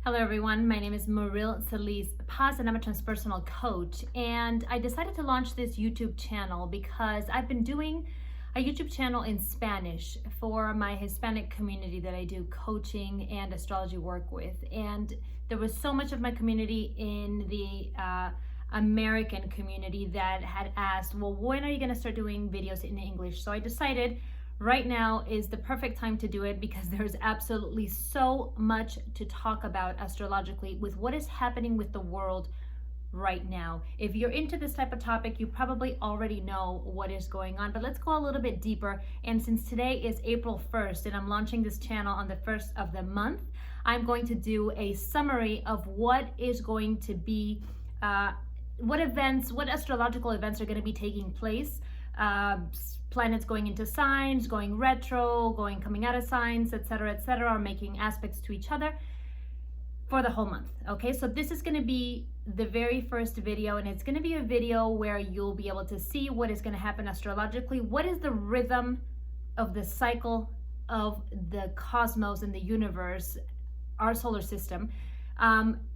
Hello everyone, my name is Maril Solis Paz and I'm a transpersonal coach, and I decided to launch this YouTube channel because I've been doing a YouTube channel in Spanish for my Hispanic community that I do coaching and astrology work with, and there was so much of my community in the American community that had asked, well, when are you going to start doing videos in English? So I decided right now is the perfect time to do it because there's absolutely so much to talk about astrologically with what is happening with the world right now. If you're into this type of topic, you probably already know what is going on, but let's go a little bit deeper. And since today is April 1st and I'm launching this channel on the 1st of the month, I'm going to do a summary of what is going to be, what astrological events are going to be taking place. Planets going into signs, going retro, coming out of signs, etc., are making aspects to each other for the whole month. Okay, so this is going to be the very first video, and it's going to be a video where you'll be able to see what is going to happen astrologically. What is the rhythm of the cycle of the cosmos and the universe, our solar system?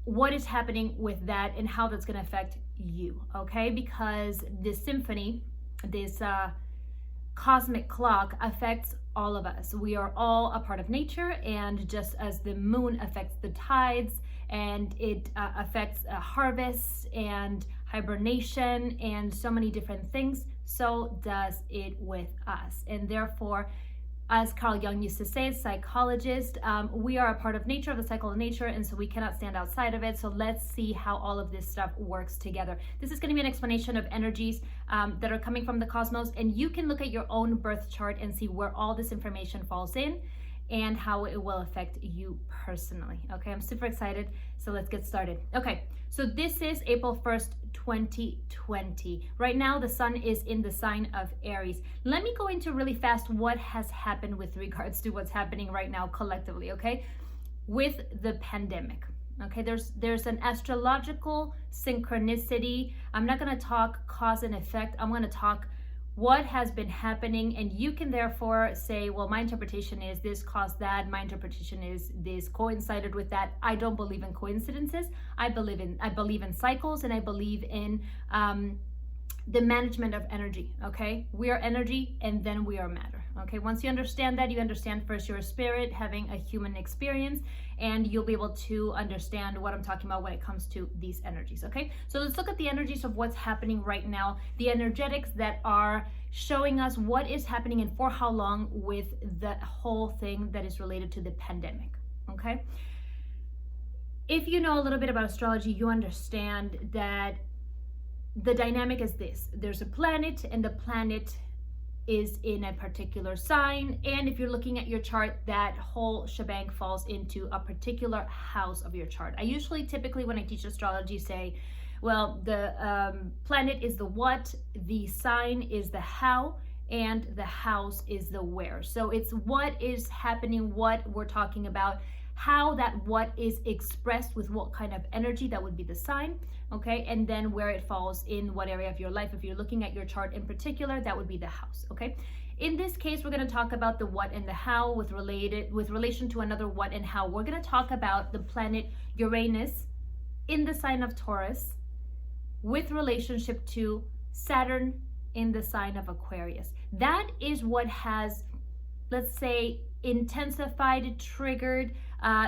What is happening with that and how that's going to affect you? Okay, because this symphony, this cosmic clock affects all of us. We are all a part of nature, and just as the moon affects the tides and it affects harvests and hibernation and so many different things, so does it with us. And therefore, as Carl Jung used to say, psychologist, we are a part of nature, of the cycle of nature, and so we cannot stand outside of it. So let's see how all of this stuff works together. This is going to be an explanation of energies that are coming from the cosmos, and you can look at your own birth chart and see where all this information falls in and how it will affect you personally. Okay, I'm super excited, so let's get started. Okay, so this is April 1st, 2020. Right now, the sun is in the sign of Aries. Let me go into really fast what has happened with regards to what's happening right now collectively, okay? With the pandemic, okay? There's an astrological synchronicity. I'm not gonna talk cause and effect. I'm gonna talk what has been happening, and you can therefore say, well, my interpretation is this caused that, my interpretation is this coincided with that. I don't believe in coincidences. I believe in cycles, and I believe in the management of energy. Okay, we are energy and then we are matter. Okay, once you understand that, you understand first you're a spirit having a human experience, and you'll be able to understand what I'm talking about when it comes to these energies. Okay, so let's look at the energies of what's happening right now, the energetics that are showing us what is happening and for how long with the whole thing that is related to the pandemic. Okay, if you know a little bit about astrology, you understand that the dynamic is this: there's a planet, and the planet is in a particular sign, and if you're looking at your chart, that whole shebang falls into a particular house of your chart. I usually, typically, when I teach astrology, say, well, the planet is the what, the sign is the how, and the house is the where. So it's what is happening, what we're talking about, how that what is expressed with what kind of energy, that would be the sign, okay? And then where it falls in what area of your life. If you're looking at your chart in particular, that would be the house, okay? In this case, we're going to talk about the what and the how with relation to another what and how. We're going to talk about the planet Uranus in the sign of Taurus with relationship to Saturn in the sign of Aquarius. That is what has, let's say, intensified, triggered,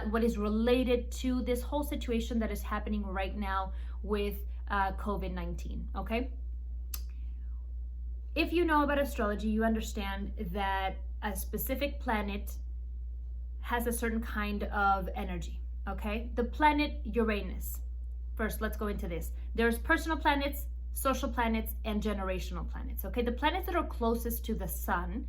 what is related to this whole situation that is happening right now with COVID-19, okay? If you know about astrology, you understand that a specific planet has a certain kind of energy, okay? The planet Uranus. First, let's go into this. There's personal planets, social planets, and generational planets, okay? The planets that are closest to the sun: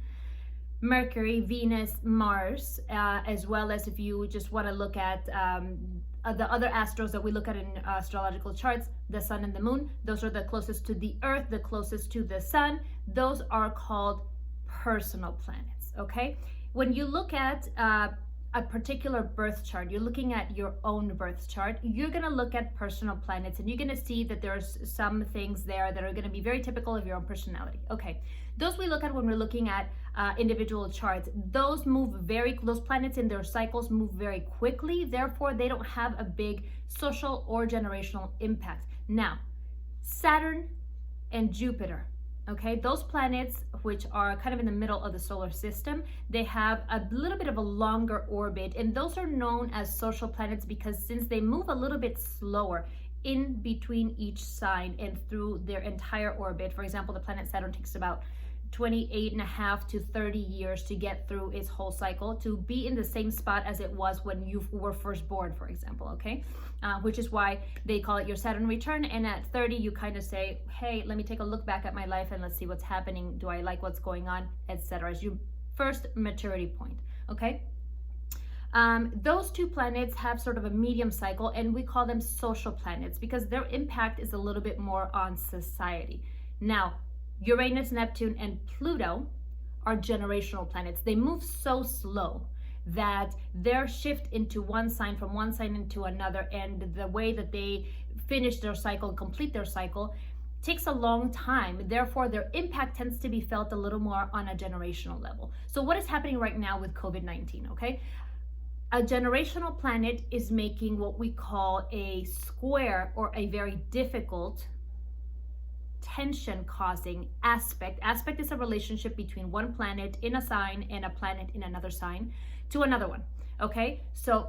Mercury, Venus, Mars, as well as if you just want to look at the other astros that we look at in astrological charts, the sun and the moon. Those are the closest to the earth, the closest to the sun. Those are called personal planets, okay? When you look at a particular birth chart, you're looking at your own birth chart, you're going to look at personal planets and you're going to see that there's some things there that are going to be very typical of your own personality. Okay, those we look at when we're looking at individual charts. Those planets in their cycles move very quickly, therefore they don't have a big social or generational impact. Now, Saturn and Jupiter, okay, those planets which are kind of in the middle of the solar system, they have a little bit of a longer orbit, and those are known as social planets because since they move a little bit slower in between each sign and through their entire orbit. For example, the planet Saturn takes about 28.5 to 30 years to get through its whole cycle, to be in the same spot as it was when you were first born, for example, okay? Which is why they call it your Saturn return. And at 30, you kind of say, hey, let me take a look back at my life and let's see what's happening. Do I like what's going on, etc. As your first maturity point, okay? Those two planets have sort of a medium cycle, and we call them social planets because their impact is a little bit more on society. Now, Uranus, Neptune, and Pluto are generational planets. They move so slow that their shift into one sign, from one sign into another, and the way that they finish their cycle, complete their cycle, takes a long time. Therefore, their impact tends to be felt a little more on a generational level. So what is happening right now with COVID-19, okay? A generational planet is making what we call a square, or a very difficult tension-causing aspect. Aspect is a relationship between one planet in a sign and a planet in another sign to another one, okay? So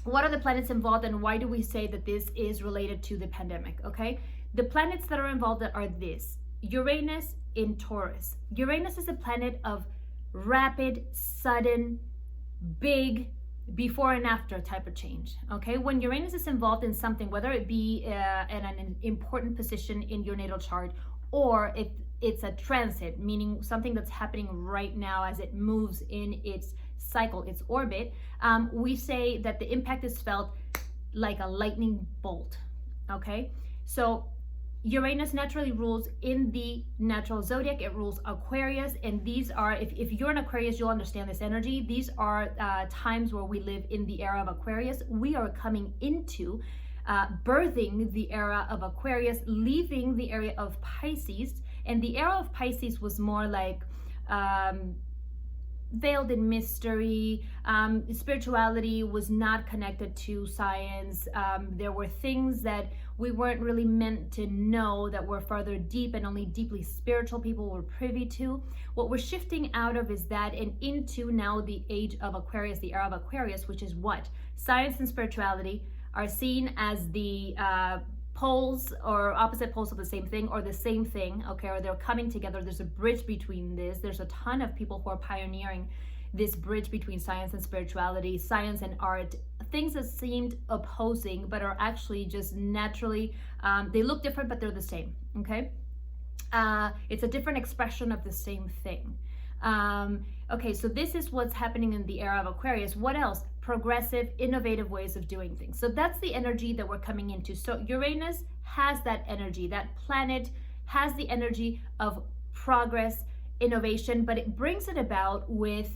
what are the planets involved, and why do we say that this is related to the pandemic, okay? The planets that are involved are this: Uranus in Taurus. Uranus is a planet of rapid, sudden, big, before and after type of change, okay? When Uranus is involved in something, whether it be in an important position in your natal chart, or if it's a transit, meaning something that's happening right now as it moves in its cycle, its orbit, we say that the impact is felt like a lightning bolt, okay? So Uranus naturally rules in the natural zodiac. It rules Aquarius, and these are, if you're an Aquarius, you'll understand this energy. These are times where we live in the era of Aquarius. We are coming into birthing the era of Aquarius, leaving the area of Pisces, and the era of Pisces was more like veiled in mystery. Spirituality was not connected to science. There were things that we weren't really meant to know that were further deep, and only deeply spiritual people were privy to. What we're shifting out of is that, and into now the age of Aquarius, the era of Aquarius, which is what? Science and spirituality are seen as the poles or opposite poles of the same thing, or the same thing, okay, or they're coming together. There's a bridge between this. There's a ton of people who are pioneering this bridge between science and spirituality, science and art, things that seemed opposing but are actually just naturally, they look different but they're the same, okay? It's a different expression of the same thing. Okay, so this is what's happening in the era of Aquarius. What else? Progressive, innovative ways of doing things. So that's the energy that we're coming into. So Uranus has that energy. That planet has the energy of progress, innovation, but it brings it about with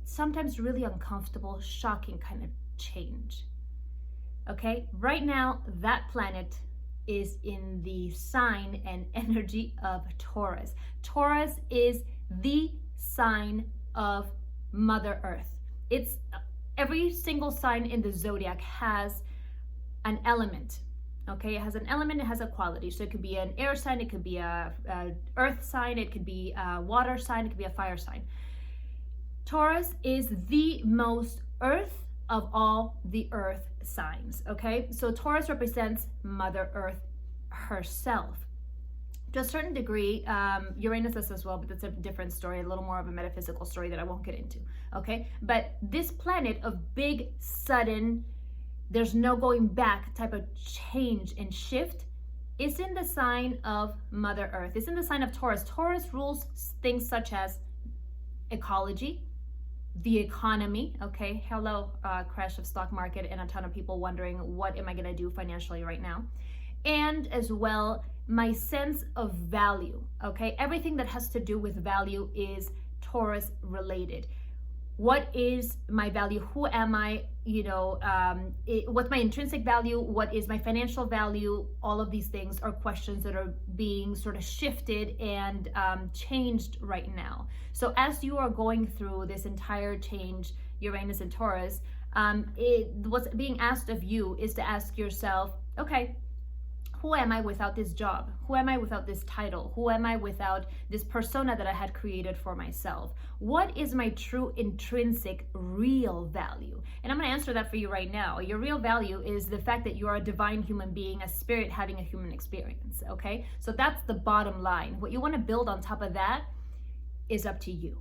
sometimes really uncomfortable, shocking kind of change. Okay, right now that planet is in the sign and energy of Taurus. Taurus is the sign of Mother Earth. It's every single sign in the zodiac has an element. Okay, it has an element, it has a quality. So it could be an air sign, it could be a earth sign, it could be a water sign, it could be a fire sign. Taurus is the most earth of all the earth signs, okay? So Taurus represents Mother Earth herself. To a certain degree, Uranus does as well, but that's a different story, a little more of a metaphysical story that I won't get into, okay? But this planet of big, sudden, there's no going back type of change and shift is in the sign of Mother Earth. It's in the sign of Taurus. Taurus rules things such as ecology, the economy, okay? Hello, crash of stock market and a ton of people wondering, what am I gonna do financially right now? And as well, my sense of value, okay? Everything that has to do with value is Taurus related. What is my value? Who am I? What's my intrinsic value? What is my financial value? All of these things are questions that are being sort of shifted and changed right now. So as you are going through this entire change, Uranus and Taurus, what's being asked of you is to ask yourself, okay, who am I without this job? Who am I without this title? Who am I without this persona that I had created for myself? What is my true intrinsic real value? And I'm going to answer that for you right now. Your real value is the fact that you are a divine human being, a spirit having a human experience, okay? So that's the bottom line. What you want to build on top of that is up to you,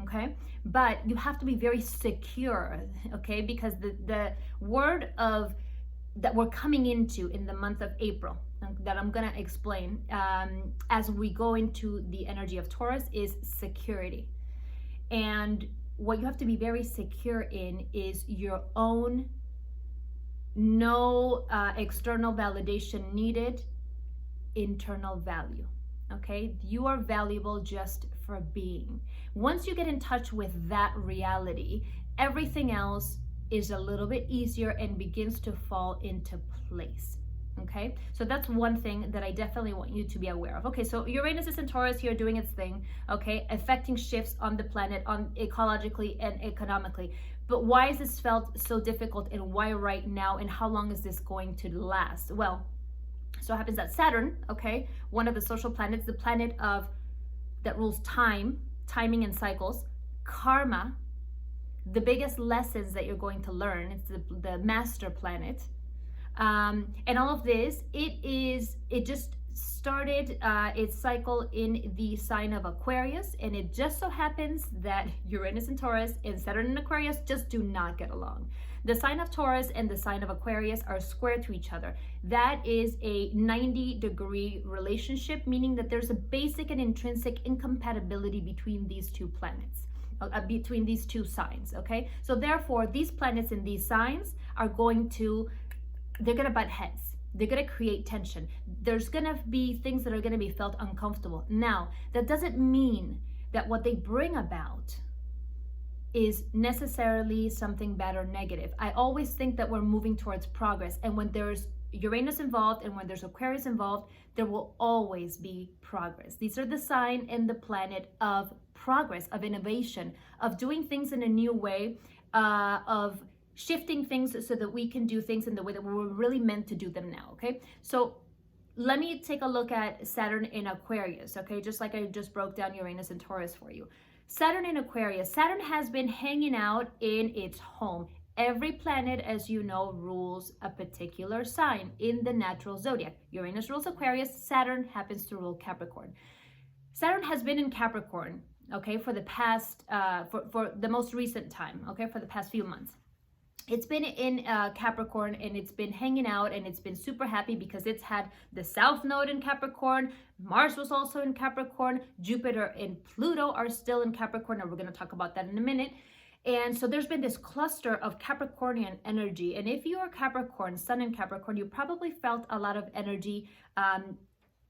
okay? But you have to be very secure, okay? Because the word of that we're coming into in the month of April, that I'm going to explain as we go into the energy of Taurus, is security. And what you have to be very secure in is your own, no external validation needed, internal value. Okay, you are valuable just for being. Once you get in touch with that reality, everything else is a little bit easier and begins to fall into place. Okay, so that's one thing that I definitely want you to be aware of. Okay, so Uranus is in Taurus here doing its thing, okay, affecting shifts on the planet, on ecologically and economically. But why is this felt so difficult, and why right now, and how long is this going to last? Well, so it happens that Saturn, okay, one of the social planets, the planet that rules timing and cycles, karma, the biggest lessons that you're going to learn. It's the master planet, and all of this. It just started its cycle in the sign of Aquarius, and it just so happens that Uranus and Taurus and Saturn and Aquarius just do not get along. The sign of Taurus and the sign of Aquarius are square to each other. That is a 90-degree relationship, meaning that there's a basic and intrinsic incompatibility between these two planets. Between these two signs, okay? So therefore, these planets in these signs are they're gonna butt heads. They're gonna create tension. There's gonna be things that are gonna be felt uncomfortable. Now, that doesn't mean that what they bring about is necessarily something bad or negative. I always think that we're moving towards progress, and when there's Uranus involved and when there's Aquarius involved, there will always be progress. These are the sign and the planet of progress, of innovation, of doing things in a new way, of shifting things so that we can do things in the way that we were really meant to do them now, okay? So let me take a look at Saturn in Aquarius, okay? Just like I just broke down Uranus and Taurus for you. Saturn in Aquarius. Saturn has been hanging out in its home. Every planet, as you know, rules a particular sign in the natural zodiac. Uranus rules Aquarius, Saturn happens to rule Capricorn. Saturn has been in Capricorn, okay, for the past, for the most recent time, okay, for the past few months. It's been in Capricorn, and it's been hanging out, and it's been super happy because it's had the South Node in Capricorn. Mars was also in Capricorn. Jupiter and Pluto are still in Capricorn, and we're going to talk about that in a minute. And so there's been this cluster of Capricornian energy. And if you are Capricorn, Sun in Capricorn, you probably felt a lot of energy.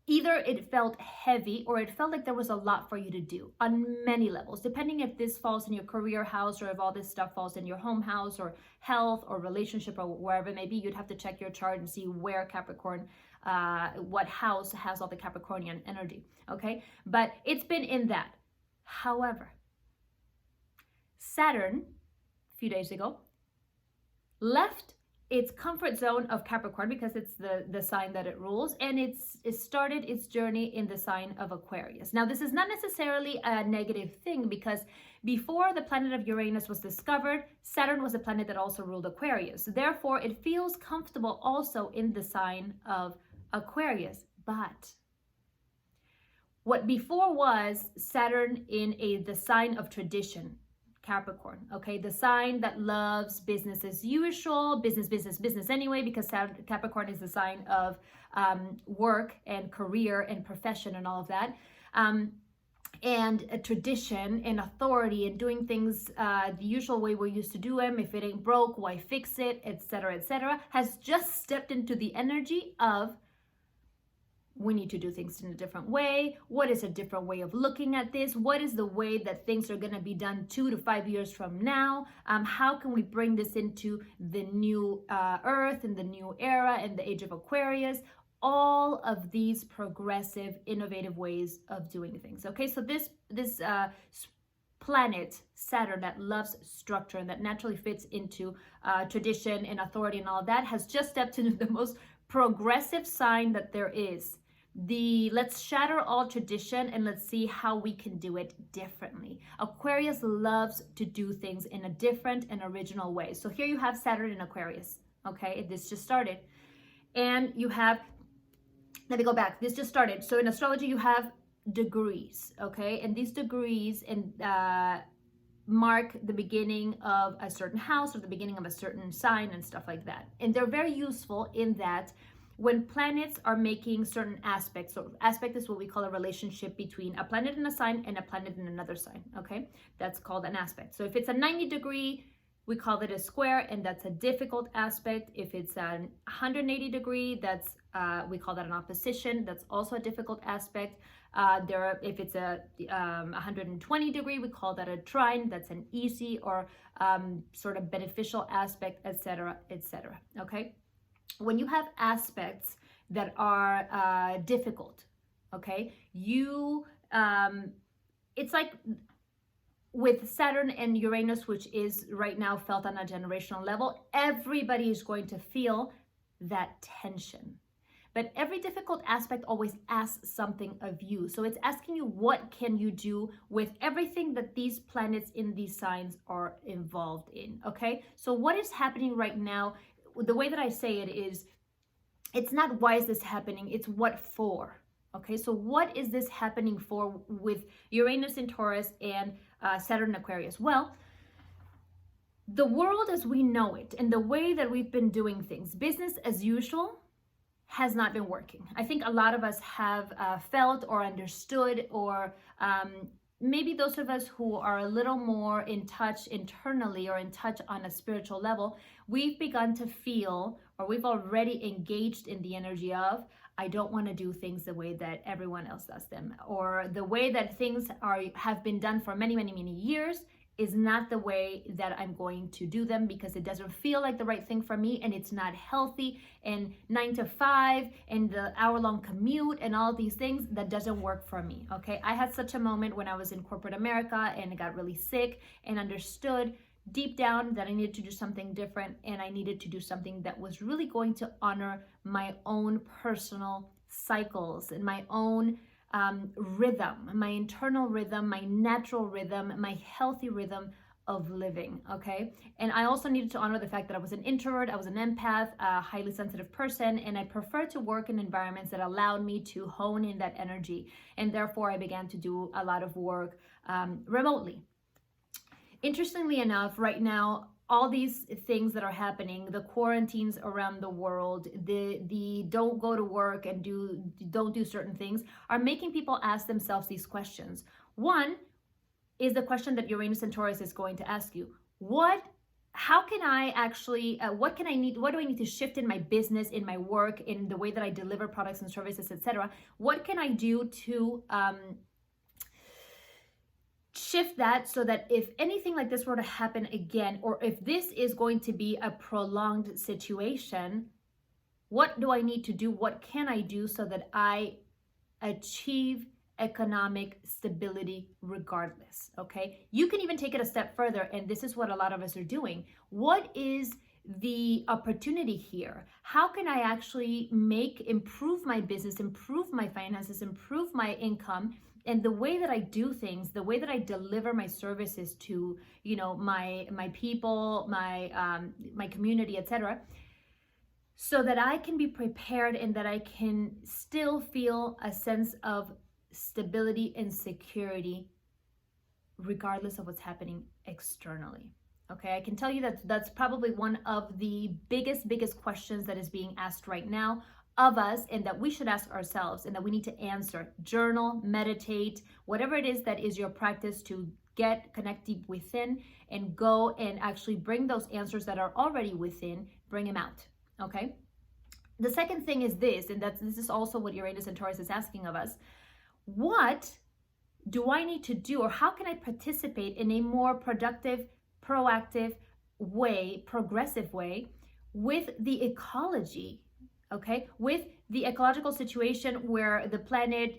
Either it felt heavy or it felt like there was a lot for you to do on many levels, depending if this falls in your career house or if all this stuff falls in your home house or health or relationship or wherever it may be. You'd have to check your chart and see where Capricorn, what house has all the Capricornian energy, okay? But it's been in that. However, Saturn, a few days ago, left its comfort zone of Capricorn because it's the sign that it rules, and it started its journey in the sign of Aquarius. Now, this is not necessarily a negative thing because before the planet of Uranus was discovered, Saturn was a planet that also ruled Aquarius. Therefore, it feels comfortable also in the sign of Aquarius. But what before was Saturn in the sign of tradition, Capricorn, okay, the sign that loves business as usual, business anyway, because Capricorn is the sign of work and career and profession and all of that, and a tradition and authority and doing things the usual way we're used to do them. If it ain't broke, why fix it, etc., has just stepped into the energy of we need to do things in a different way. What is a different way of looking at this? What is the way that things are going to be done 2 to 5 years from now? How can we bring this into the new earth and the new era and the age of Aquarius? All of these progressive, innovative ways of doing things. Okay, so this planet, Saturn, that loves structure and that naturally fits into tradition and authority and all of that, has just stepped into the most progressive sign that there is. Let's shatter all tradition and let's see how we can do it differently. Aquarius loves to do things in a different and original way. So here you have Saturn in Aquarius. Okay, this just started. And you have, let me go back, this just started. So in astrology you have degrees, okay, and these degrees mark the beginning of a certain house or the beginning of a certain sign and stuff like that. And they're very useful in that when planets are making certain aspects, so aspect is what we call a relationship between a planet in a sign and a planet in another sign, okay, that's called an aspect. So if it's a 90-degree, we call it a square, and that's a difficult aspect. If it's a 180-degree, that's we call that an opposition. That's also a difficult aspect. If it's a 120-degree, we call that a trine. That's an easy or sort of beneficial aspect, etc., etc. Okay. When you have aspects that are difficult, okay, it's like with Saturn and Uranus, which is right now felt on a generational level, everybody is going to feel that tension. But every difficult aspect always asks something of you. So it's asking you, what can you do with everything that these planets in these signs are involved in, okay? So what is happening right now, the way that I say it is, it's not why is this happening, it's what for. Okay, so what is this happening for with Uranus in Taurus and Saturn in Aquarius? Well, the world as we know it and the way that we've been doing things, business as usual, has not been working. I think a lot of us have felt or understood, or maybe those of us who are a little more in touch internally or in touch on a spiritual level, we've begun to feel, or we've already engaged in the energy of, I don't want to do things the way that everyone else does them, or the way that things have been done for many, many, many years is not the way that I'm going to do them, because it doesn't feel like the right thing for me, and it's not healthy, and 9 to 5 and the hour-long commute and all these things, that doesn't work for me. Okay, I had such a moment when I was in corporate America and I got really sick and understood deep down that I needed to do something different, and I needed to do something that was really going to honor my own personal cycles and my own rhythm, my internal rhythm, my natural rhythm, my healthy rhythm of living, okay? And I also needed to honor the fact that I was an introvert, I was an empath, a highly sensitive person, and I prefer to work in environments that allowed me to hone in that energy. And therefore, I began to do a lot of work remotely. Interestingly enough, right now, all these things that are happening, the quarantines around the world, the don't go to work and don't do certain things, are making people ask themselves these questions. One is the question that Uranus and Taurus is going to ask you. How can I actually, what do I need to shift in my business, in my work, in the way that I deliver products and services, etc.? What can I do to shift that so that if anything like this were to happen again, or if this is going to be a prolonged situation, what do I need to do? What can I do so that I achieve economic stability regardless? Okay, you can even take it a step further, and this is what a lot of us are doing. What is the opportunity here? How can I actually improve my business, improve my finances, improve my income, and the way that I do things, the way that I deliver my services to, my people, my community, etc., so that I can be prepared and that I can still feel a sense of stability and security regardless of what's happening externally. Okay, I can tell you that that's probably one of the biggest questions that is being asked right now of us, and that we should ask ourselves, and that we need to answer. Journal, meditate, whatever it is that is your practice to connect deep within, and go and actually bring those answers that are already within, bring them out. Okay, The second thing is this, and this is also what Uranus and Taurus is asking of us. What do I need to do, or how can I participate in a more productive, proactive way, progressive way with the ecology, okay? With the ecological situation where the planet,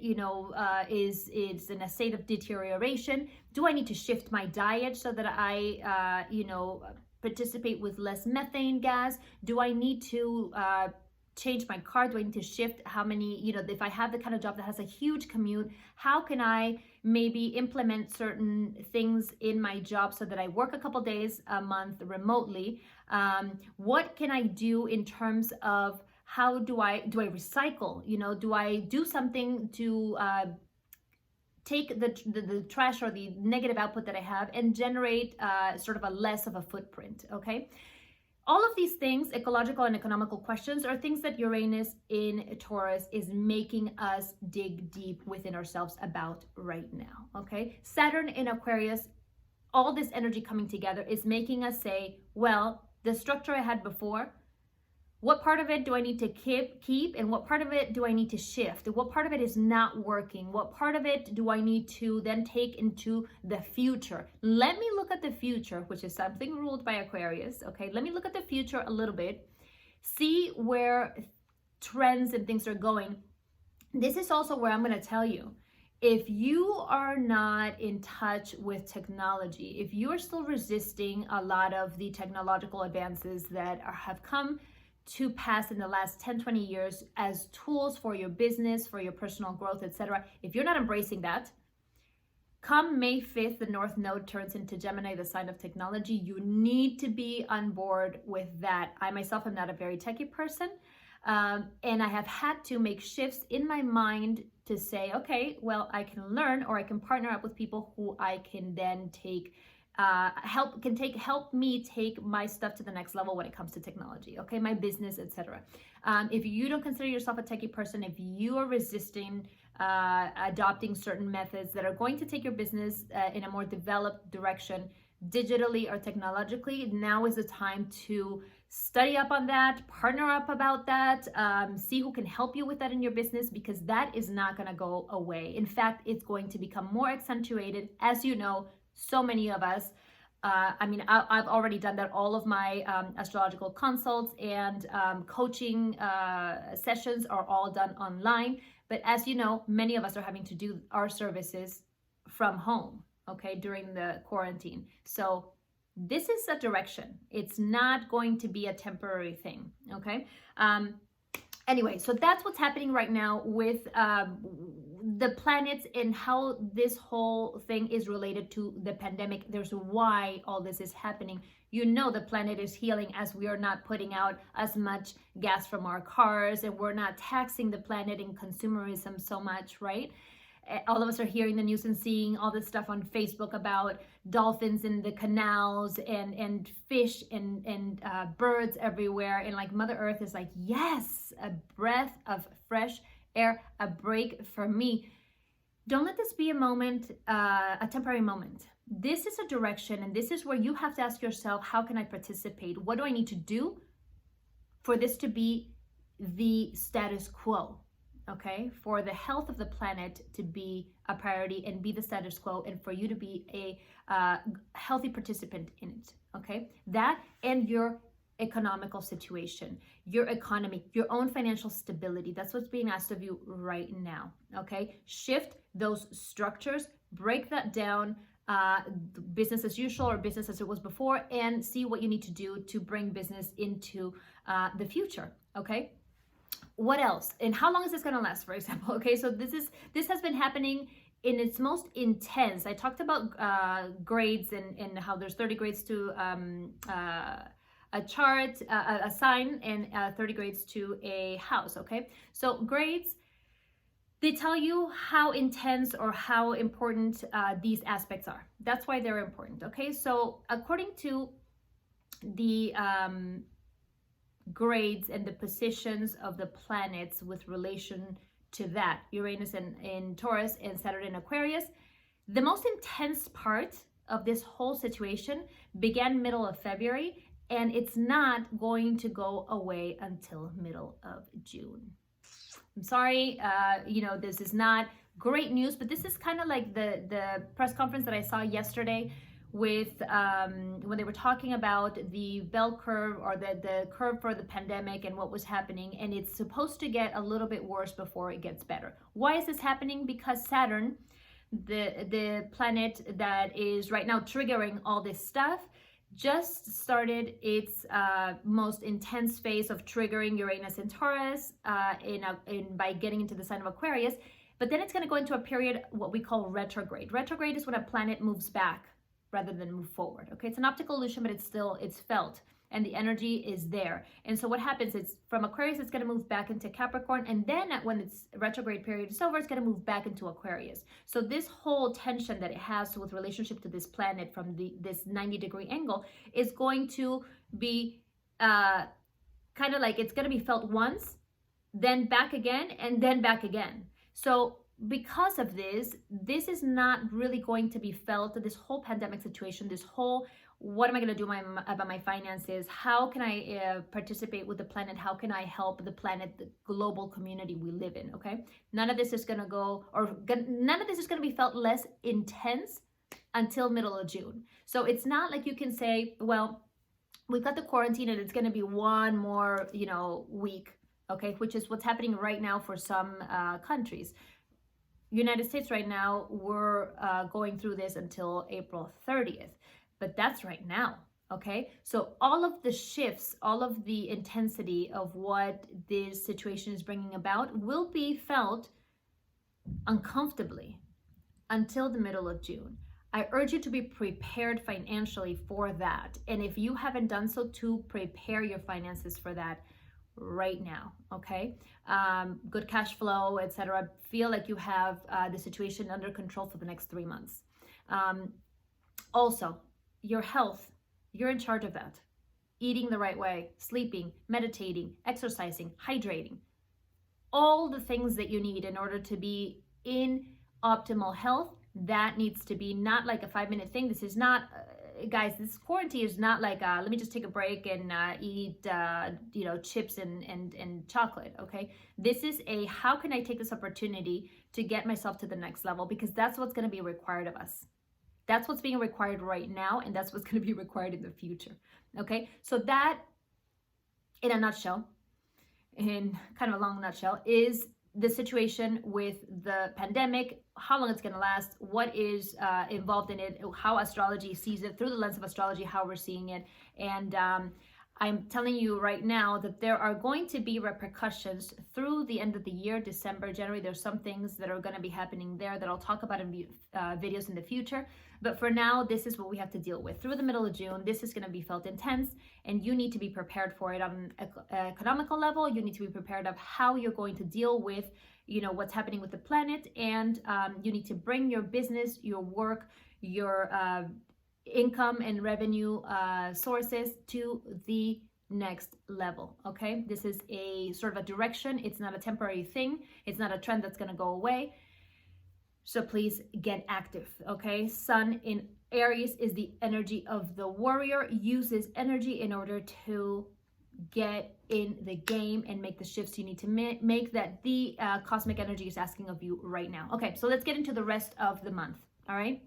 is in a state of deterioration. Do I need to shift my diet so that I, participate with less methane gas? Do I need to change my car? Do I need to shift how many, if I have the kind of job that has a huge commute, how can I maybe implement certain things in my job so that I work a couple days a month remotely? What can I do in terms of how do I recycle? Do I do something to take the trash or the negative output that I have and generate sort of a less of a footprint, okay? All of these things, ecological and economical questions, are things that Uranus in Taurus is making us dig deep within ourselves about right now, okay? Saturn in Aquarius, all this energy coming together is making us say, well, the structure I had before, what part of it do I need to keep, and what part of it do I need to shift? What part of it is not working? What part of it do I need to then take into the future? Let me look at the future, which is something ruled by Aquarius, okay? Let me look at the future a little bit, see where trends and things are going. This is also where I'm going to tell you, if you are not in touch with technology, if you are still resisting a lot of the technological advances that have come to pass in the last 10-20 years as tools for your business, for your personal growth, etc., if you're not embracing that, come May 5th, the North Node turns into Gemini, the sign of technology. You need to be on board with that. I myself am not a very techie person, and I have had to make shifts in my mind to say, okay, well, I can learn, or I can partner up with people who I can then take help me take my stuff to the next level when it comes to technology, okay, my business, etc. If you don't consider yourself a techie person, if you are resisting adopting certain methods that are going to take your business in a more developed direction, digitally or technologically, now is the time to study up on that, partner up about that, see who can help you with that in your business, because that is not going to go away. In fact, it's going to become more accentuated. As you know, so many of us, I've already done that. All of my astrological consults and coaching sessions are all done online. But as you know, many of us are having to do our services from home, okay, during the quarantine. So this is a direction. It's not going to be a temporary thing, okay? Anyway, so that's what's happening right now with the planets and how this whole thing is related to the pandemic. There's why all this is happening. You know, the planet is healing as we are not putting out as much gas from our cars, and we're not taxing the planet in consumerism so much, right? All of us are hearing the news and seeing all this stuff on Facebook about dolphins in the canals and fish and birds everywhere. And like Mother Earth is like, yes, a breath of fresh air, a break for me. Don't let this be a moment, a temporary moment. This is a direction, and this is where you have to ask yourself, how can I participate? What do I need to do for this to be the status quo? Okay, for the health of the planet to be a priority and be the status quo, and for you to be a healthy participant in it. Okay, that and your economical situation, your economy, your own financial stability. That's what's being asked of you right now. Okay, shift those structures, break that down, business as usual or business as it was before, and see what you need to do to bring business into the future. Okay. What else? And how long is this going to last, for example? Okay, so this has been happening in its most intense. I talked about grades and how there's 30 grades to a chart, a sign, and 30 grades to a house, okay? So grades, they tell you how intense or how important these aspects are. That's why they're important, okay? So according to the grades and the positions of the planets with relation to that, Uranus in Taurus and Saturn in Aquarius, the most intense part of this whole situation began middle of February and it's not going to go away until middle of June. I'm sorry, this is not great news, but this is kind of like the press conference that I saw yesterday with when they were talking about the bell curve, or the curve for the pandemic and what was happening, and it's supposed to get a little bit worse before it gets better. Why is this happening? Because Saturn, the planet that is right now triggering all this stuff, just started its most intense phase of triggering Uranus and Taurus by getting into the sign of Aquarius. But then it's going to go into a period what we call retrograde. Retrograde is when a planet moves back rather than move forward. Okay, it's an optical illusion, but it's felt, and the energy is there. And so what happens is, from Aquarius, it's going to move back into Capricorn, and then when its retrograde period is over, it's going to move back into Aquarius. So this whole tension that it has with relationship to this planet from this 90-degree angle is going to be kind of like, it's going to be felt once, then back again, and then back again. So because of this is not really going to be felt, this whole pandemic situation, this whole, what am I going to do about my finances? How can I participate with the planet? How can I help the planet, the global community we live in? Okay, none of this is going to be felt less intense until middle of June. So it's not like you can say, well, we've got the quarantine and it's going to be one more week, okay, which is what's happening right now for some countries. United States right now, we're going through this until April 30th, but that's right now, okay? So all of the shifts, all of the intensity of what this situation is bringing about will be felt uncomfortably until the middle of June. I urge you to be prepared financially for that. And if you haven't done so, to prepare your finances for that right now, okay? Good cash flow, etc. Feel like you have the situation under control for the next 3 months. Also, your health, you're in charge of that. Eating the right way, sleeping, meditating, exercising, hydrating, all the things that you need in order to be in optimal health, that needs to be not like a 5-minute thing. This is not guys, this quarantine is not like let me just take a break and eat chips and chocolate. Okay, this is a, how can I take this opportunity to get myself to the next level, because that's what's going to be required of us. That's what's being required right now, and that's what's going to be required in the future. Okay, so that, in a nutshell, in kind of a long nutshell, is the situation with the pandemic, how long it's going to last, what is involved in it, how astrology sees it through the lens of astrology, how we're seeing it. And I'm telling you right now that there are going to be repercussions through the end of the year, December, January. There's some things that are going to be happening there that I'll talk about in videos in the future. But for now, this is what we have to deal with. Through the middle of June, this is going to be felt intense, and you need to be prepared for it on an economical level. You need to be prepared of how you're going to deal with, what's happening with the planet, and you need to bring your business, your work, your income and revenue sources to the next level. Okay, this is a sort of a direction. It's not a temporary thing. It's not a trend that's going to go away. So please get active. Okay, Sun in Aries is the energy of the warrior, uses energy in order to get in the game and make the shifts you need to make that the cosmic energy is asking of you right now. Okay, so let's get into the rest of the month. All right.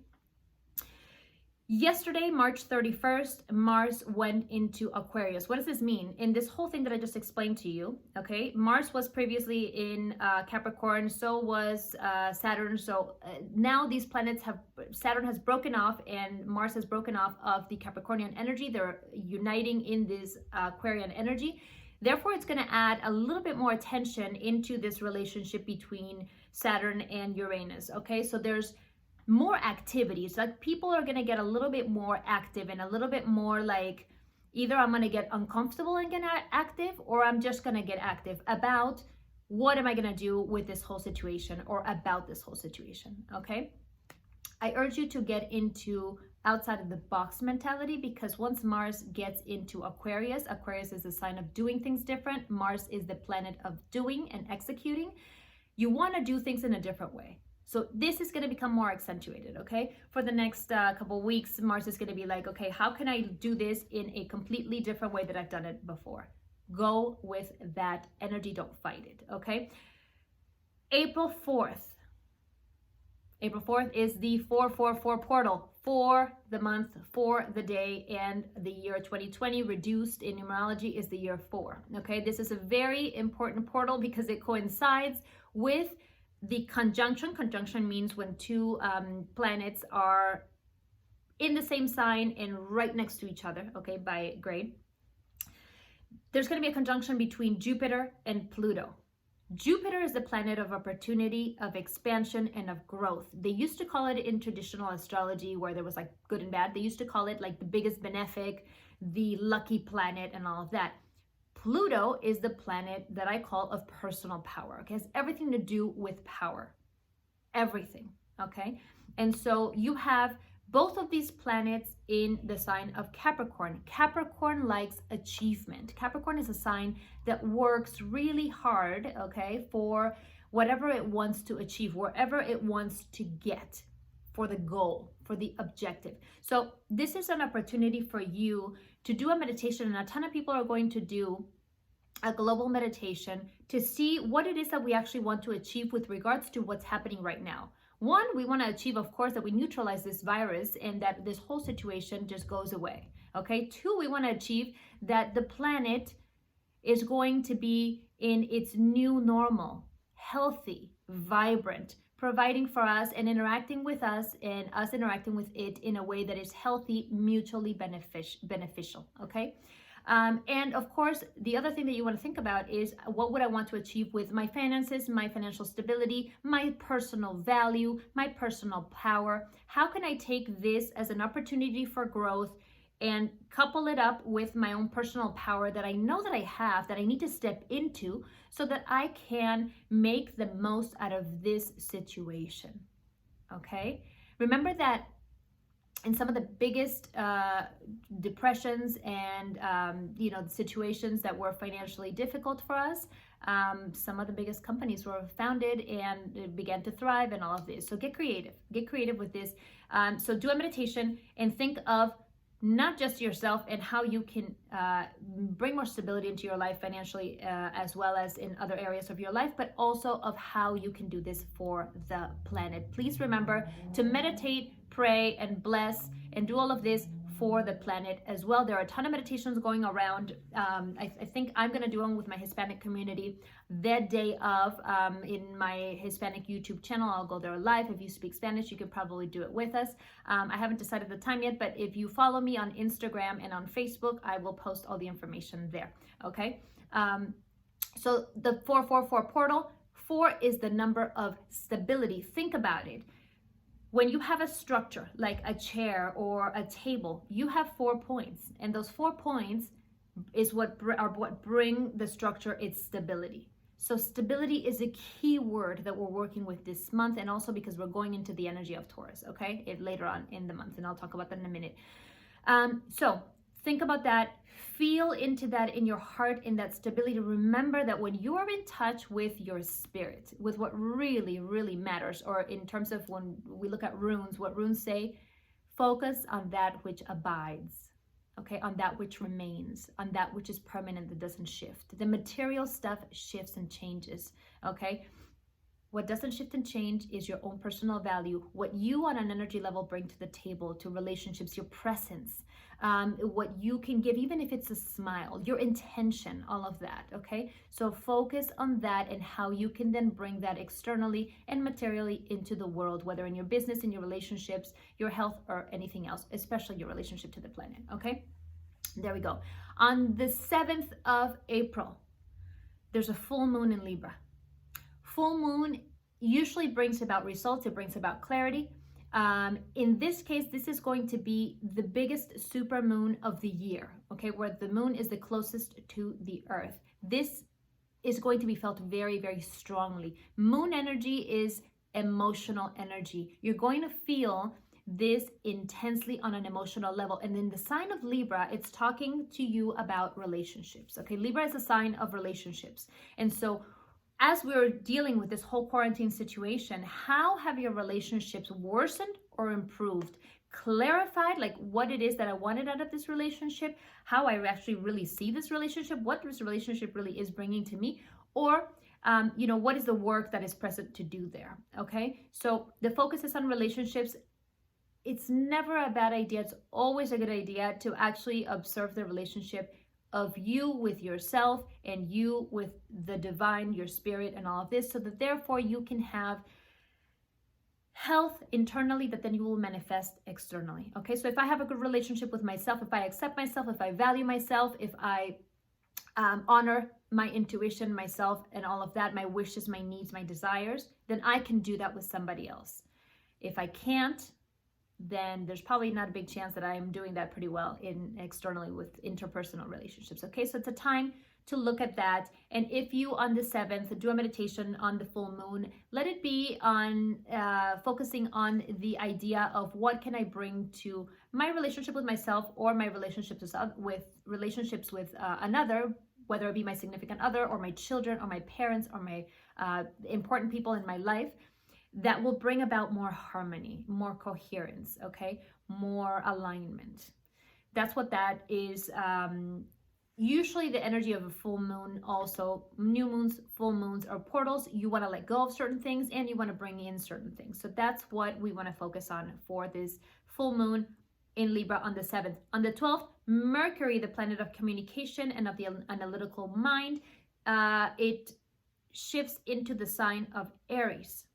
Yesterday, March 31st, Mars went into Aquarius. What does this mean? In this whole thing that I just explained to you, okay, Mars was previously in Capricorn, so was Saturn. So now these planets Saturn has broken off and Mars has broken off of the Capricornian energy. They're uniting in this Aquarian energy. Therefore, it's going to add a little bit more attention into this relationship between Saturn and Uranus, okay? So there's more activities, like people are going to get a little bit more active and a little bit more like, either I'm going to get uncomfortable and get active, or I'm just going to get active about what am I going to do with this whole situation, or about this whole situation. Okay, I urge you to get into outside of the box mentality, because once Mars gets into Aquarius, Aquarius is a sign of doing things different. Mars is the planet of doing and executing. You want to do things in a different way. So this is going to become more accentuated, okay? For the next couple weeks, Mars is going to be like, okay, how can I do this in a completely different way that I've done it before? Go with that energy, don't fight it, okay? April 4th. April 4th is the 444 portal for the month, for the day, and the year 2020 reduced in numerology is the year 4. Okay, this is a very important portal because it coincides with the conjunction. Conjunction means when two planets are in the same sign and right next to each other, okay, by grade. There's going to be a conjunction between Jupiter and Pluto. Jupiter is the planet of opportunity, of expansion, and of growth. They used to call it in traditional astrology, where there was like good and bad, they used to call it like the biggest benefic, the lucky planet, and all of that. Pluto is the planet that I call of personal power. Okay, it has everything to do with power. Everything. Okay, and so you have both of these planets in the sign of Capricorn. Capricorn likes achievement. Capricorn is a sign that works really hard, okay, for whatever it wants to achieve, wherever it wants to get, for the goal, for the objective. So this is an opportunity for you to do a meditation, and a ton of people are going to do a global meditation to see what it is that we actually want to achieve with regards to what's happening right now. One, we want to achieve, of course, that we neutralize this virus and that this whole situation just goes away. Okay. Two, we want to achieve that the planet is going to be in its new normal, healthy, vibrant, providing for us and interacting with us, and us interacting with it in a way that is healthy, mutually beneficial. Okay. And of course, the other thing that you want to think about is, what would I want to achieve with my finances, my financial stability, my personal value, my personal power? How can I take this as an opportunity for growth and couple it up with my own personal power that I know that I have, that I need to step into so that I can make the most out of this situation? Okay? Remember that in some of the biggest depressions and situations that were financially difficult for us, some of the biggest companies were founded and began to thrive and all of this. So get creative with this. So do a meditation and think of not just yourself and how you can bring more stability into your life financially, as well as in other areas of your life, but also of how you can do this for the planet. Please remember to meditate, pray, and bless, and do all of this for the planet as well. There are a ton of meditations going around. I think I'm going to do one with my Hispanic community the day of in my Hispanic YouTube channel. I'll go there live. If you speak Spanish, you could probably do it with us. I haven't decided the time yet, but if you follow me on Instagram and on Facebook, I will post all the information there. Okay. So the 444 portal, 4 is the number of stability. Think about it. When you have a structure like a chair or a table, you have 4 points, and those 4 points is what bring the structure its stability. So stability is a key word that we're working with this month, and also because we're going into the energy of Taurus, okay, later on in the month, and I'll talk about that in a minute. So think about that. Feel into that in your heart, in that stability. Remember that when you are in touch with your spirit, with what really, really matters, or in terms of when we look at runes, what runes say, focus on that which abides, okay, on that which remains, on that which is permanent, that doesn't shift. The material stuff shifts and changes, okay? What doesn't shift and change is your own personal value, what you on an energy level bring to the table, to relationships, your presence, what you can give, even if it's a smile, your intention, all of that, okay? So focus on that and how you can then bring that externally and materially into the world, whether in your business, in your relationships, your health, or anything else, especially your relationship to the planet, okay? There we go. On the 7th of April, there's a full moon in Libra. Full moon usually brings about results. It brings about clarity. In this case, this is going to be the biggest super moon of the year, okay, where the moon is the closest to the earth. This is going to be felt very, very strongly. Moon energy is emotional energy. You're going to feel this intensely on an emotional level. And in the sign of Libra, it's talking to you about relationships, okay? Libra is a sign of relationships. And so as we're dealing with this whole quarantine situation, how have your relationships worsened or improved? Clarified like what it is that I wanted out of this relationship, how I actually really see this relationship, what this relationship really is bringing to me, or what is the work that is present to do there? Okay, so the focus is on relationships. It's never a bad idea. It's always a good idea to actually observe the relationship of you with yourself and you with the divine, your spirit, and all of this, so that therefore you can have health internally that then you will manifest externally. Okay, so if I have a good relationship with myself, if I accept myself, if I value myself, if I honor my intuition, myself, and all of that, my wishes, my needs, my desires, then I can do that with somebody else. If I can't, then there's probably not a big chance that I am doing that pretty well externally with interpersonal relationships. Okay, so it's a time to look at that. And if you on the 7th do a meditation on the full moon, let it be on focusing on the idea of what can I bring to my relationship with myself or my relationships with another, whether it be my significant other or my children or my parents or my important people in my life, that will bring about more harmony, more coherence, okay, more alignment. That's what that is. Usually the energy of a full moon, also new moons, full moons are portals. You want to let go of certain things and you want to bring in certain things. So that's what we want to focus on for this full moon in Libra on the 7th. On the 12th, Mercury, the planet of communication and of the analytical mind, it shifts into the sign of Aries.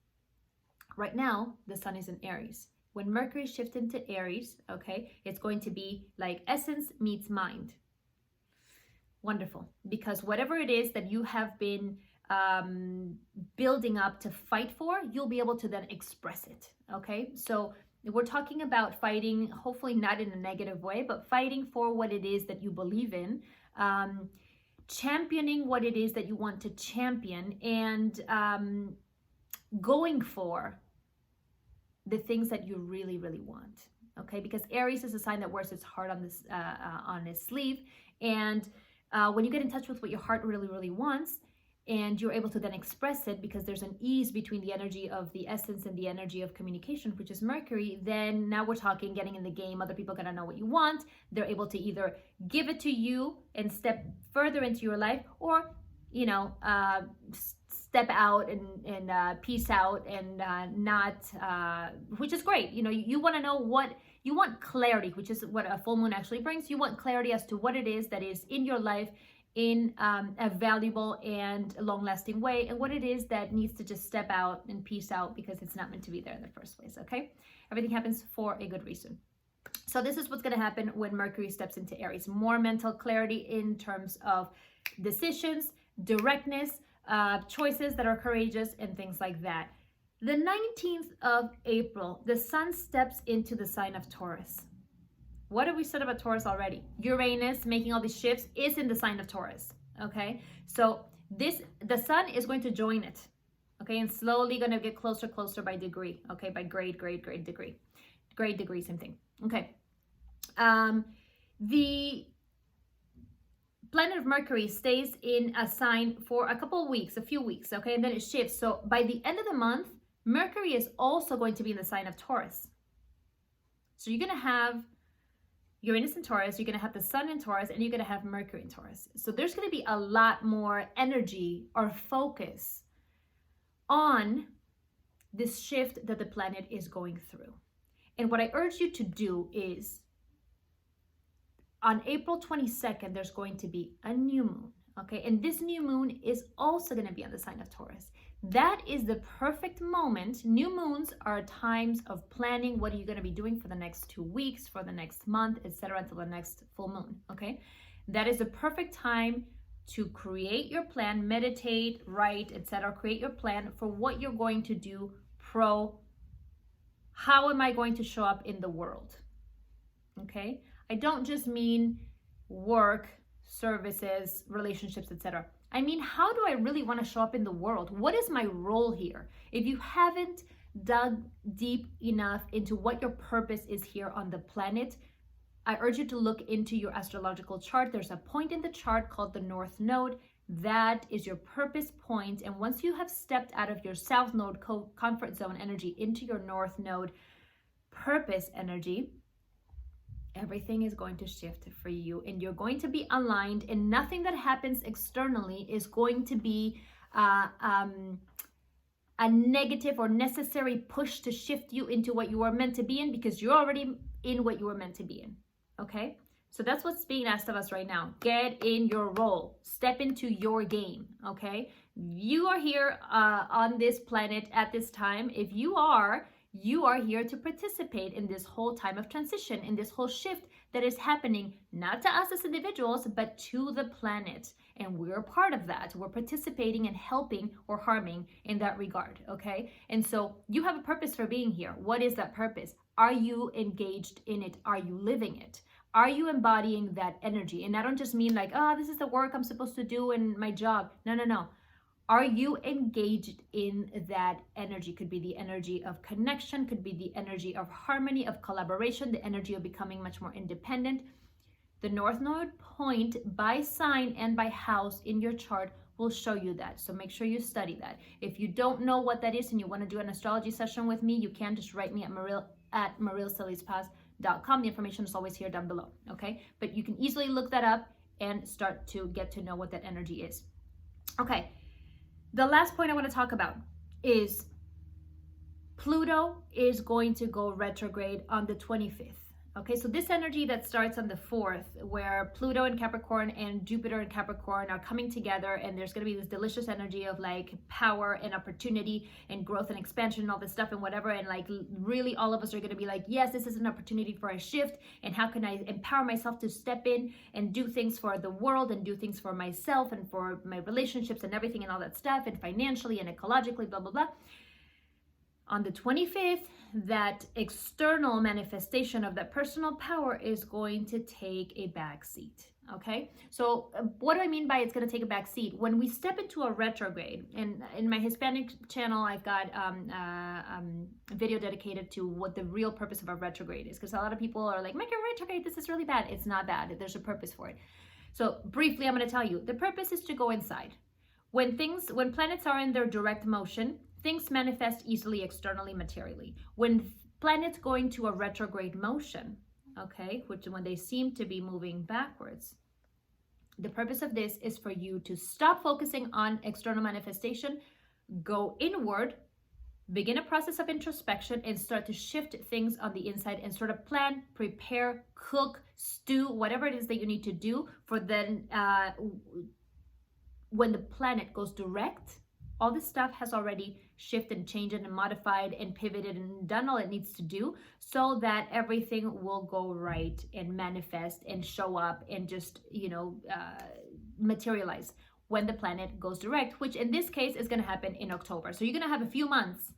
Right now, the sun is in Aries. When Mercury shifts into Aries, okay, it's going to be like essence meets mind. Wonderful. Because whatever it is that you have been building up to fight for, you'll be able to then express it. Okay, so we're talking about fighting, hopefully not in a negative way, but fighting for what it is that you believe in, championing what it is that you want to champion, and going for the things that you really, really want. Okay, because Aries is a sign that wears its heart on its sleeve, and when you get in touch with what your heart really, really wants, and you're able to then express it because there's an ease between the energy of the essence and the energy of communication, which is Mercury, then now we're talking getting in the game. Other people are going to know what you want. They're able to either give it to you and step further into your life, or, step out and peace out and not, which is great. You want to know what you want, clarity, which is what a full moon actually brings. You want clarity as to what it is that is in your life in a valuable and long-lasting way, and what it is that needs to just step out and peace out because it's not meant to be there in the first place. Okay, everything happens for a good reason. So this is what's going to happen when Mercury steps into Aries. More mental clarity in terms of decisions, directness, choices that are courageous, and things like that. The 19th of April, the sun steps into the sign of Taurus. What have we said about Taurus already? Uranus, making all these shifts, is in the sign of Taurus. Okay, so the sun is going to join it. Okay, and slowly going to get closer by degree. Okay, by grade degree, same thing. Okay, the planet of Mercury stays in a sign for a few weeks, okay, and then it shifts. So by the end of the month, Mercury is also going to be in the sign of Taurus. So you're going to have Uranus in Taurus, you're going to have the sun in Taurus, and you're going to have Mercury in Taurus. So there's going to be a lot more energy or focus on this shift that the planet is going through. And what I urge you to do is, on April 22nd, there's going to be a new moon, okay? And this new moon is also going to be on the sign of Taurus. That is the perfect moment. New moons are times of planning. What are you going to be doing for the next 2 weeks, for the next month, etc., until the next full moon, okay? That is the perfect time to create your plan, meditate, write, etc. Create your plan for what you're going to do how am I going to show up in the world, okay? I don't just mean work, services, relationships, etc. I mean, how do I really want to show up in the world? What is my role here? If you haven't dug deep enough into what your purpose is here on the planet, I urge you to look into your astrological chart. There's a point in the chart called the North Node. That is your purpose point. And once you have stepped out of your south node comfort zone energy into your north node purpose energy, everything is going to shift for you, and you're going to be aligned, and nothing that happens externally is going to be a negative or necessary push to shift you into what you are meant to be in, because you're already in what you were meant to be in. Okay? So that's what's being asked of us right now. Get in your role. Step into your game. Okay? You are here on this planet at this time. If you are here to participate in this whole time of transition, in this whole shift that is happening, not to us as individuals, but to the planet. And we're part of that. We're participating and helping or harming in that regard, okay? And so you have a purpose for being here. What is that purpose? Are you engaged in it? Are you living it? Are you embodying that energy? And I don't just mean like, oh, this is the work I'm supposed to do in my job. No. Are you engaged in that energy? Could be the energy of connection, could be the energy of harmony, of collaboration, the energy of becoming much more independent. The North Node point by sign and by house in your chart will show you that. So make sure you study that. If you don't know what that is and you want to do an astrology session with me, you can just write me at marilsalispaz.com. The information is always here down below, okay? But you can easily look that up and start to get to know what that energy is. Okay. The last point I want to talk about is Pluto is going to go retrograde on the 25th. Okay, so this energy that starts on the 4th, where Pluto in Capricorn and Jupiter in Capricorn are coming together, and there's going to be this delicious energy of like power and opportunity and growth and expansion and all this stuff and whatever. And like really all of us are going to be like, yes, this is an opportunity for a shift. And how can I empower myself to step in and do things for the world and do things for myself and for my relationships and everything and all that stuff, and financially and ecologically, blah, blah, blah. On the 25th, that external manifestation of that personal power is going to take a back seat. Okay, so what do I mean by it's going to take a back seat? When we step into a retrograde, and in my Hispanic channel, I've got a video dedicated to what the real purpose of a retrograde is, because a lot of people are like, Mercury retrograde, this is really bad. It's not bad. There's a purpose for it. So briefly, I'm going to tell you, the purpose is to go inside. When planets are in their direct motion, things manifest easily externally, materially. When planets go into a retrograde motion, okay, which when they seem to be moving backwards, the purpose of this is for you to stop focusing on external manifestation, go inward, begin a process of introspection, and start to shift things on the inside and sort of plan, prepare, cook, stew, whatever it is that you need to do for then when the planet goes direct. All this stuff has already shifted and changed and modified and pivoted and done all it needs to do so that everything will go right and manifest and show up and just, materialize when the planet goes direct, which in this case is going to happen in October. So you're going to have a few months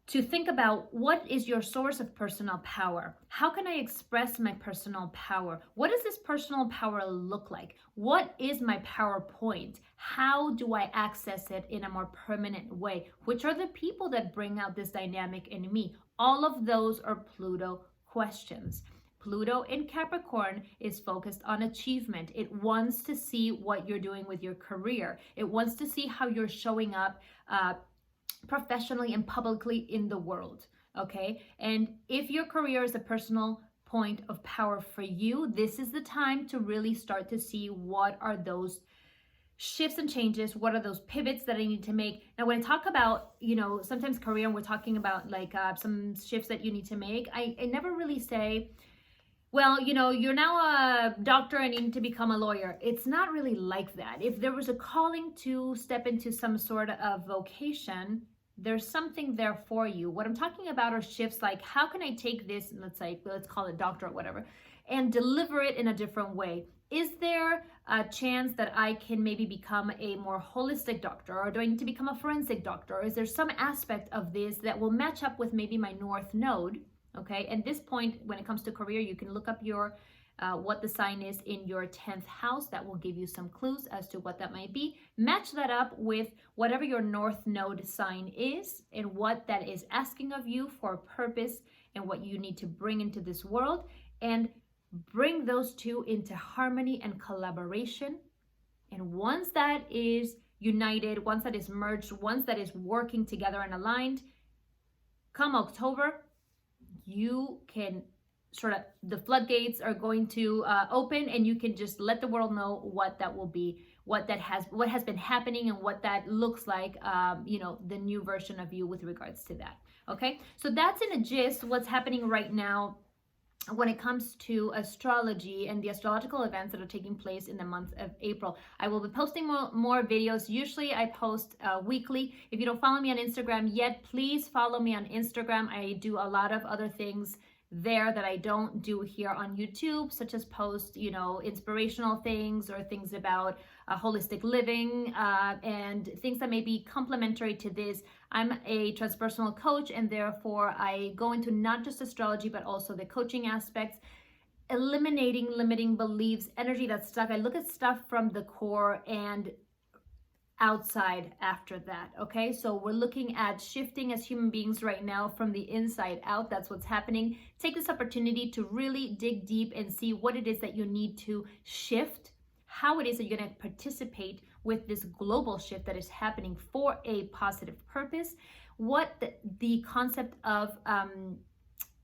to think about what is your source of personal power. How can I express my personal power? What does this personal power look like? What is my power point? How do I access it in a more permanent way? Which are the people that bring out this dynamic in me? All of those are Pluto questions. Pluto in Capricorn is focused on achievement. It wants to see what you're doing with your career. It wants to see how you're showing up professionally and publicly in the world, okay? And if your career is a personal point of power for you, this is the time to really start to see what are those shifts and changes, what are those pivots that I need to make. Now, when I talk about, sometimes career, and we're talking about like some shifts that you need to make, I never really say, well, you're now a doctor and you need to become a lawyer. It's not really like that. If there was a calling to step into some sort of vocation, there's something there for you. What I'm talking about are shifts like, how can I take this, let's call it doctor or whatever, and deliver it in a different way? Is there a chance that I can maybe become a more holistic doctor, or do I need to become a forensic doctor? Or is there some aspect of this that will match up with maybe my North Node? Okay, at this point, when it comes to career, you can look up your what the sign is in your 10th house. That will give you some clues as to what that might be. Match that up with whatever your North Node sign is and what that is asking of you for purpose and what you need to bring into this world, and bring those two into harmony and collaboration And once that is united, once that is merged, once that is working together and aligned, come October, you can sort of, the floodgates are going to open, and you can just let the world know what that will be, what has been happening, and what that looks like, the new version of you with regards to that. Okay, so that's in a gist what's happening right now when it comes to astrology and the astrological events that are taking place in the month of April. I will be posting more videos. Usually I post weekly. If you don't follow me on Instagram yet, please follow me on Instagram. I do a lot of other things there that I don't do here on YouTube, such as post, inspirational things or things about holistic living and things that may be complementary to this. I'm a transpersonal coach, and therefore I go into not just astrology, but also the coaching aspects, eliminating limiting beliefs, energy that's stuck. I look at stuff from the core and outside after that. Okay, so we're looking at shifting as human beings right now from the inside out. That's what's happening. Take this opportunity to really dig deep and see what it is that you need to shift, how it is that you're going to participate with this global shift that is happening for a positive purpose, what the concept of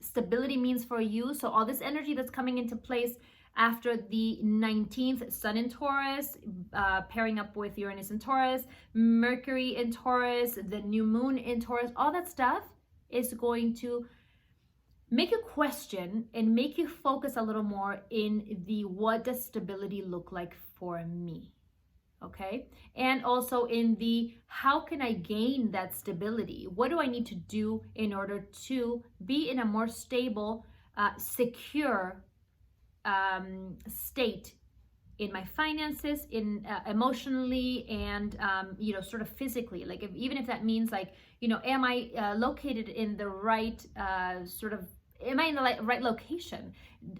stability means for you. So all this energy that's coming into place after the 19th, Sun in Taurus, pairing up with Uranus in Taurus, Mercury in Taurus, the new moon in Taurus, all that stuff is going to make you question and make you focus a little more in the what does stability look like for me, okay? And also in the how can I gain that stability? What do I need to do in order to be in a more stable, secure state in my finances, in emotionally, and sort of physically. Like even if that means like, am I located in the right am I in the right location?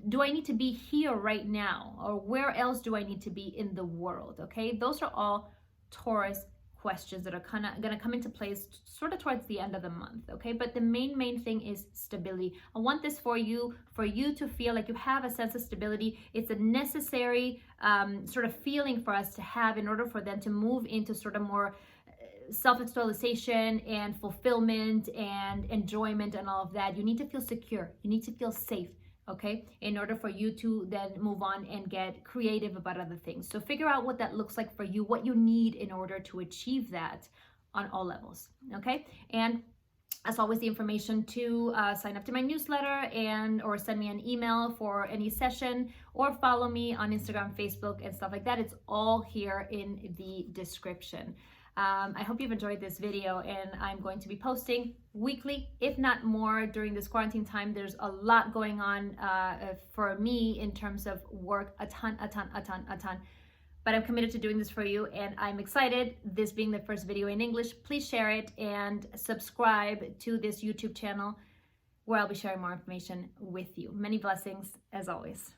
Do I need to be here right now, or where else do I need to be in the world? Okay, those are all Taurus questions that are kind of going to come into place sort of towards the end of the month. Okay, but the main thing is stability. I want this for you to feel like you have a sense of stability. It's a necessary sort of feeling for us to have in order for them to move into sort of more self-actualization and fulfillment and enjoyment and all of that. You need to feel secure. You need to feel safe, okay, in order for you to then move on and get creative about other things. So figure out what that looks like for you, what you need in order to achieve that on all levels, okay? And as always, the information to sign up to my newsletter or send me an email for any session, or follow me on Instagram, Facebook, and stuff like that. It's all here in the description. I hope you've enjoyed this video, and I'm going to be posting weekly, if not more, during this quarantine time. There's a lot going on for me in terms of work, a ton. But I'm committed to doing this for you, and I'm excited. This being the first video in English, please share it and subscribe to this YouTube channel where I'll be sharing more information with you. Many blessings as always.